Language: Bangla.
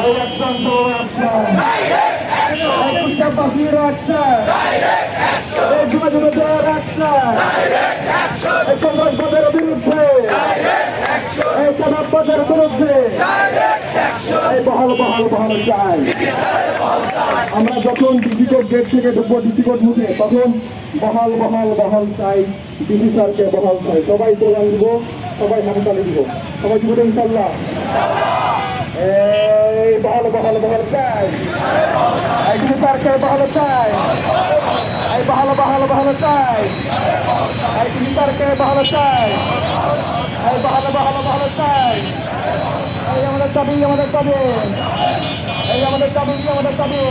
এই অ্যাকশন তো অ্যাকশন, এই চাপাসির অ্যাকশন, এই যুবদের অ্যাকশন, এই সন্ত্রাসবাদের বিরুদ্ধে, এই চাঁদাবাজের বিরুদ্ধে এই বহাল চাই। আমরা যখন ডিসি কোর্ট গেট থেকে ঢুকবো, ডিসি কোর্ট মুখে, তখন বহাল চাই, ডিসি স্যারকে বহাল চাই। সবাই প্রোগ্রাম দিব, সবাই হামতালি দিব, সবাই দিব ইনশাল্লাহ। এই বহাল চাই, এই ডিসি স্যারকে বহাল চাই, এই বহাল চাই, এই ডিসি স্যারকে বহাল চাই, এই বহাল চাই। এই আমাদের দাবি, এই আমাদের দাবি।